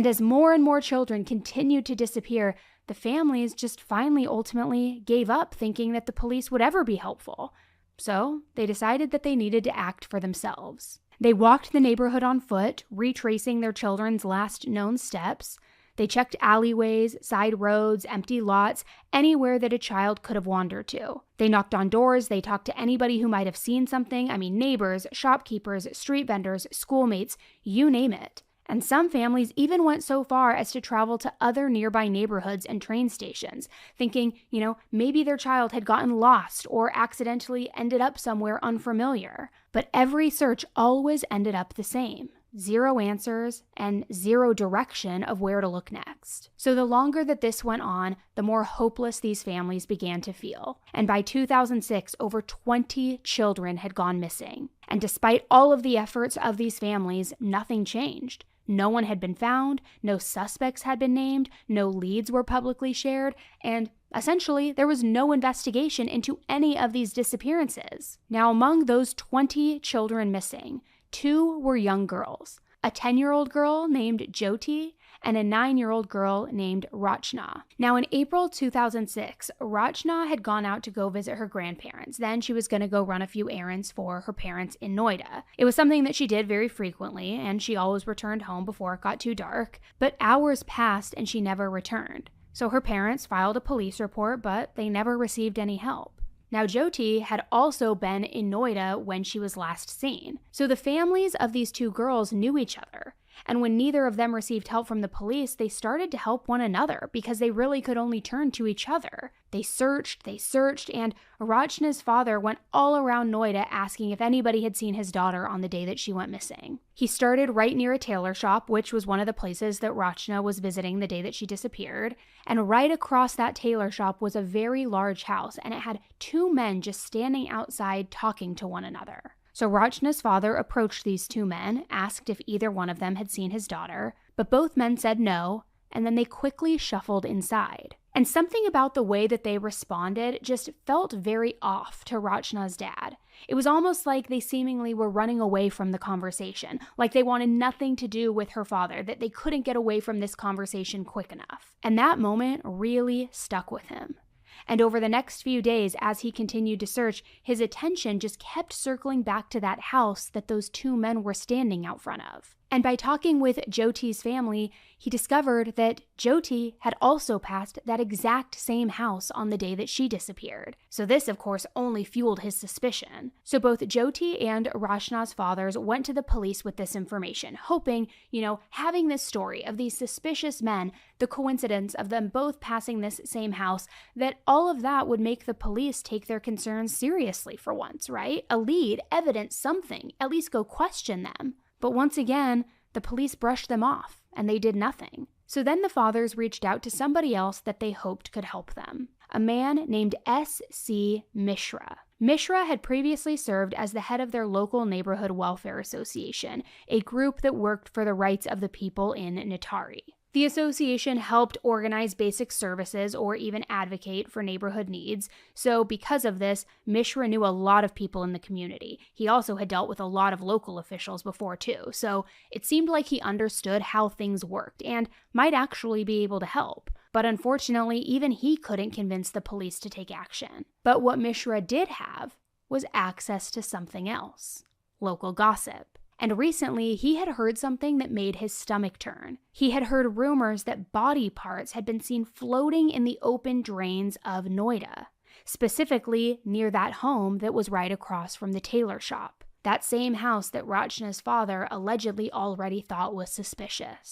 And as more and more children continued to disappear, the families just finally ultimately gave up thinking that the police would ever be helpful. So they decided that they needed to act for themselves. They walked the neighborhood on foot, retracing their children's last known steps. They checked alleyways, side roads, empty lots, anywhere that a child could have wandered to. They knocked on doors, they talked to anybody who might have seen something. Neighbors, shopkeepers, street vendors, schoolmates, you name it. And some families even went so far as to travel to other nearby neighborhoods and train stations, thinking, maybe their child had gotten lost or accidentally ended up somewhere unfamiliar. But every search always ended up the same. 0 answers and 0 direction of where to look next. So the longer that this went on, the more hopeless these families began to feel. And by 2006, over 20 children had gone missing. And despite all of the efforts of these families, nothing changed. No one had been found, no suspects had been named, no leads were publicly shared, and essentially, there was no investigation into any of these disappearances. Now, among those 20 children missing, 2 were young girls, a 10-year-old girl named Jyoti and a 9-year-old girl named Rachna. Now, in April 2006, Rachna had gone out to go visit her grandparents. Then she was going to go run a few errands for her parents in Noida. It was something that she did very frequently, and she always returned home before it got too dark. But hours passed and she never returned. So her parents filed a police report, but they never received any help. Now, Jyoti had also been in Noida when she was last seen. So the families of these 2 girls knew each other. And when neither of them received help from the police, they started to help one another because they really could only turn to each other. They searched, and Rachna's father went all around Noida asking if anybody had seen his daughter on the day that she went missing. He started right near a tailor shop, which was one of the places that Rachna was visiting the day that she disappeared. And right across that tailor shop was a very large house, and it had 2 men just standing outside talking to one another. So Rachna's father approached these 2 men, asked if either one of them had seen his daughter, but both men said no, and then they quickly shuffled inside. And something about the way that they responded just felt very off to Rachna's dad. It was almost like they seemingly were running away from the conversation, like they wanted nothing to do with her father, that they couldn't get away from this conversation quick enough. And that moment really stuck with him. And over the next few days, as he continued to search, his attention just kept circling back to that house that those 2 men were standing out front of. And by talking with Jyoti's family, he discovered that Jyoti had also passed that exact same house on the day that she disappeared. So this, of course, only fueled his suspicion. So both Jyoti and Rachna's fathers went to the police with this information, hoping, having this story of these suspicious men, the coincidence of them both passing this same house, that all of that would make the police take their concerns seriously for once, right? A lead, evidence, something, at least go question them. But once again, the police brushed them off, and they did nothing. So then the fathers reached out to somebody else that they hoped could help them, a man named S.C. Mishra. Mishra had previously served as the head of their local neighborhood welfare association, a group that worked for the rights of the people in Natari. The association helped organize basic services or even advocate for neighborhood needs, so because of this, Mishra knew a lot of people in the community. He also had dealt with a lot of local officials before too, so it seemed like he understood how things worked and might actually be able to help. But unfortunately, even he couldn't convince the police to take action. But what Mishra did have was access to something else: local gossip. And recently, he had heard something that made his stomach turn. He had heard rumors that body parts had been seen floating in the open drains of Noida, specifically near that home that was right across from the tailor shop. That same house that Rachna's father allegedly already thought was suspicious.